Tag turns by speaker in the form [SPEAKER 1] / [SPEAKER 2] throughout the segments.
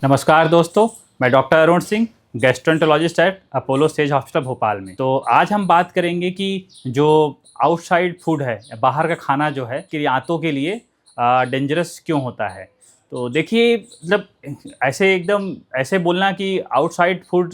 [SPEAKER 1] नमस्कार दोस्तों, मैं doctor Arun Singh, gastroenterologist at Apollo stage hospital Bhopal में। तो आज हम बात करेंगे कि जो आउटसाइड फूड है, बाहर का खाना जो है कि आंतों के लिए डेंजरस क्यों होता है। तो देखिए, मतलब ऐसे बोलना कि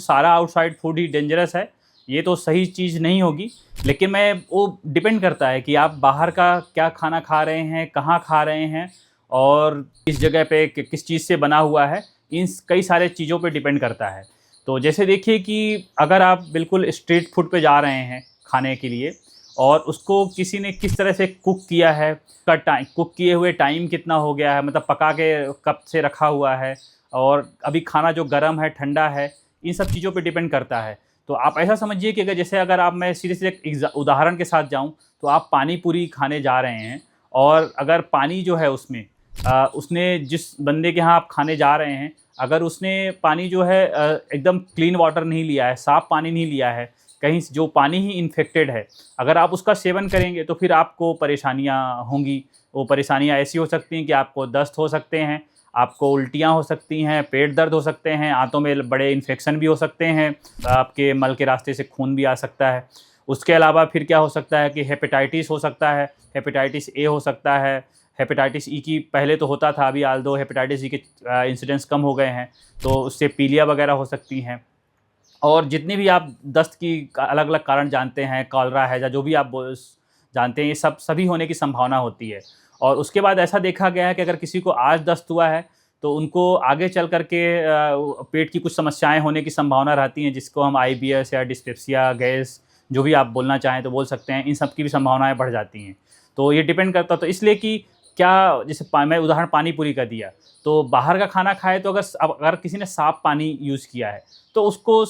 [SPEAKER 1] सारा आउटसाइड फूड ही डेंजरस है, ये तो सही चीज़ नहीं होगी। लेकिन वो डिपेंड करता है कि आप बाहर का क्या खाना खा रहे हैं, कहाँ खा रहे हैं और किस जगह पे किस चीज़ से बना हुआ है। इन कई सारे चीज़ों पे डिपेंड करता है। तो जैसे देखिए कि अगर आप बिल्कुल स्ट्रीट फूड पे जा रहे हैं खाने के लिए और उसको किसी ने किस तरह से कुक किया है, उसका कुक किए हुए टाइम कितना हो गया है, मतलब पका के कब से रखा हुआ है और अभी खाना जो गर्म है, ठंडा है, इन सब चीज़ों पे डिपेंड करता है। तो आप ऐसा समझिए कि अगर मैं सीधे एक उदाहरण के साथ जाऊँ, तो आप पानी पूरी खाने जा रहे हैं और अगर पानी जो है उसने जिस बंदे के यहाँ आप खाने जा रहे हैं, अगर उसने पानी जो है एकदम क्लीन वाटर नहीं लिया है, साफ़ पानी नहीं लिया है, कहीं जो पानी ही इन्फेक्टेड है, अगर आप उसका सेवन करेंगे तो फिर आपको परेशानियाँ होंगी। वो परेशानियाँ ऐसी हो सकती हैं कि आपको दस्त हो सकते हैं, आपको उल्टियाँ हो सकती हैं, पेट दर्द हो सकते हैं, आंतों में बड़े इन्फेक्शन भी हो सकते हैं, आपके मल के रास्ते से खून भी आ सकता है। उसके अलावा फिर क्या हो सकता है कि हेपेटाइटिस हो सकता है, हेपेटाइटिस ए हो सकता है, हेपेटाइटिस ई की पहले तो होता था, अभी आल्दो हेपेटाइटिस ई के इंसिडेंट्स कम हो गए हैं, तो उससे पीलिया वगैरह हो सकती हैं। और जितनी भी आप दस्त की अलग-अलग कारण जानते हैं, कॉलरा है या जो भी आप जानते हैं, ये सभी होने की संभावना होती है। और उसके बाद ऐसा देखा गया है कि अगर किसी को आज दस्त हुआ है, तो उनको आगे चल कर के पेट की कुछ समस्याएँ होने की संभावना रहती हैं, जिसको हम आईबीएस या डिस्पेप्सिया, गैस, जो भी आप बोलना चाहें तो बोल सकते हैं। इन सब की भी संभावनाएँ बढ़ जाती हैं। तो ये डिपेंड करता, तो इसलिए कि क्या, जैसे मैं उदाहरण पानी पूरी का दिया, तो बाहर का खाना खाए तो अगर किसी ने साफ़ पानी यूज़ किया है, तो उसको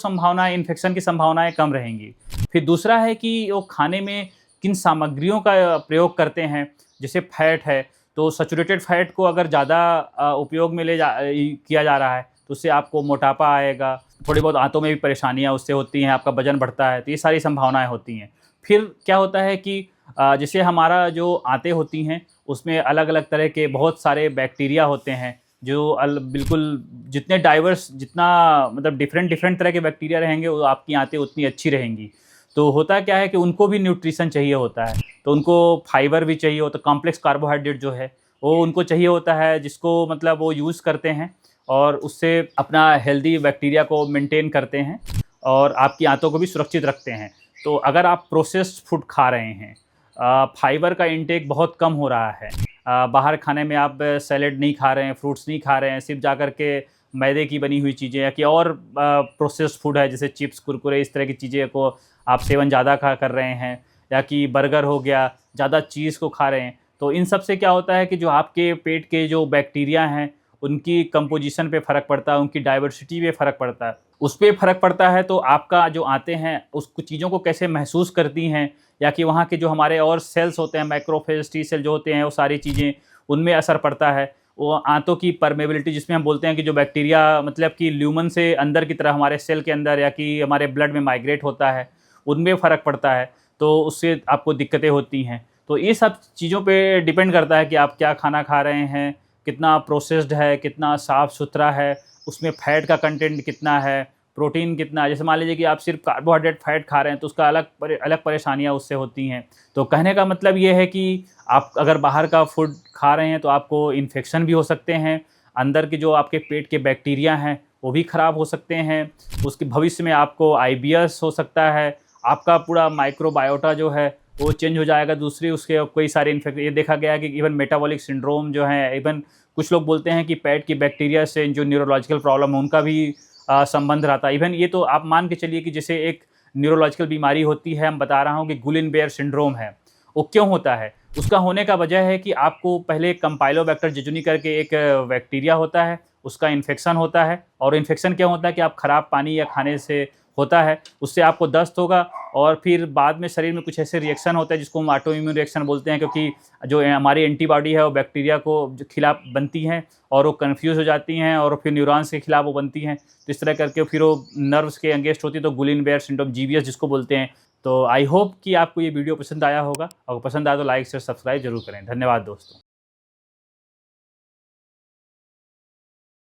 [SPEAKER 1] इन्फेक्शन की संभावनाएँ कम रहेंगी। फिर दूसरा है कि वो खाने में किन सामग्रियों का प्रयोग करते हैं। जैसे फैट है, तो सैचुरेटेड फैट को अगर ज़्यादा उपयोग में किया जा रहा है, तो उससे आपको मोटापा आएगा, थोड़ी बहुत आंतों में भी परेशानियाँ उससे होती हैं, आपका वज़न बढ़ता है, तो ये सारी संभावनाएँ होती हैं। फिर क्या होता है कि जैसे हमारा जो आंतें होती हैं, उसमें अलग-अलग तरह के बहुत सारे बैक्टीरिया होते हैं, जो बिल्कुल जितना मतलब डिफरेंट तरह के बैक्टीरिया रहेंगे, वो आपकी आंतें उतनी अच्छी रहेंगी। तो होता क्या है कि उनको भी न्यूट्रिशन चाहिए होता है, तो उनको फाइबर भी चाहिए होता है, कॉम्प्लेक्स कार्बोहाइड्रेट जो है, वो उनको चाहिए होता है, जिसको मतलब वो यूज़ करते हैं और उससे अपना हेल्दी बैक्टीरिया को मेंटेन करते हैं और आपकी आंतों को भी सुरक्षित रखते हैं। तो अगर आप प्रोसेस्ड फूड खा रहे हैं, फाइबर का इंटेक बहुत कम हो रहा है, बाहर खाने में आप सैलेड नहीं खा रहे हैं, फ्रूट्स नहीं खा रहे हैं, सिर्फ जाकर के मैदे की बनी हुई चीज़ें या कि और प्रोसेस्ड फूड है, जैसे चिप्स, कुरकुरे, इस तरह की चीज़ें को आप सेवन ज़्यादा कर रहे हैं, या कि बर्गर हो गया, ज़्यादा चीज़ को खा रहे हैं, तो इन सब से क्या होता है कि जो आपके पेट के जो बैक्टीरिया हैं, उनकी कंपोजिशन पे फ़र्क पड़ता है, उनकी डाइवर्सिटी पे फ़र्क पड़ता है। उस पे फ़र्क पड़ता है, तो आपका जो आंतें हैं, उस कुछ चीज़ों को कैसे महसूस करती हैं, या कि वहाँ के जो हमारे और सेल्स होते हैं, मैक्रोफेज, टी सेल जो होते हैं, वो सारी चीज़ें, उनमें असर पड़ता है। वो आंतों की परमेबिलिटी, जिसमें हम बोलते हैं कि जो बैक्टीरिया मतलब कि ल्यूमन से अंदर की तरह हमारे सेल के अंदर या कि हमारे ब्लड में माइग्रेट होता है, उनमें फ़र्क पड़ता है, तो उससे आपको दिक्कतें होती हैं। तो ये सब चीज़ों पे डिपेंड करता है कि आप क्या खाना खा रहे हैं, कितना प्रोसेस्ड है, कितना साफ़-सुथरा है, उसमें फ़ैट का कंटेंट कितना है, प्रोटीन कितना है। जैसे मान लीजिए कि आप सिर्फ कार्बोहाइड्रेट फैट खा रहे हैं, तो उसका अलग परेशानियाँ उससे होती हैं। तो कहने का मतलब ये है कि आप अगर बाहर का फूड खा रहे हैं, तो आपको इन्फेक्शन भी हो सकते हैं, अंदर के जो आपके पेट के बैक्टीरिया हैं, वो भी ख़राब हो सकते हैं, उसके भविष्य में आपको आईबीएस हो सकता है, आपका पूरा माइक्रोबायोटा जो है, वो चेंज हो जाएगा। दूसरी उसके कई सारे ये देखा गया है कि इवन मेटाबॉलिक सिंड्रोम जो है, इवन कुछ लोग बोलते हैं कि पेट की बैक्टीरिया से जो न्यूरोलॉजिकल प्रॉब्लम है, उनका भी संबंध रहता है। इवन ये तो आप मान के चलिए कि जैसे एक न्यूरोलॉजिकल बीमारी होती है, मैं बता रहा हूँ कि गुलिन-बेयर सिंड्रोम है, वो क्यों होता है? उसका होने का वजह है कि आपको पहले कैम्पाइलोबैक्टर जेजुनी करके एक बैक्टीरिया होता है, उसका इन्फेक्शन होता है, और इन्फेक्शन क्या होता है कि आप खराब पानी या खाने से होता है, उससे आपको दस्त होगा और फिर बाद में शरीर में कुछ ऐसे रिएक्शन होते हैं जिसको हम ऑटो इम्यून रिएक्शन बोलते हैं, क्योंकि जो हमारी एंटीबॉडी है वो बैक्टीरिया को जो खिलाफ बनती हैं और वो कन्फ्यूज़ हो जाती हैं और फिर न्यूरॉन्स के खिलाफ वो बनती हैं। तो इस तरह करके फिर वो नर्व्स के अगेंस्ट होती है, तो गुलिन-बेयर सिंड्रोम, जीबीएस जिसको बोलते हैं, तो आई होप कि आपको ये वीडियो पसंद आया होगा, और पसंद आया तो लाइक शेयर सब्सक्राइब जरूर करें। धन्यवाद दोस्तों।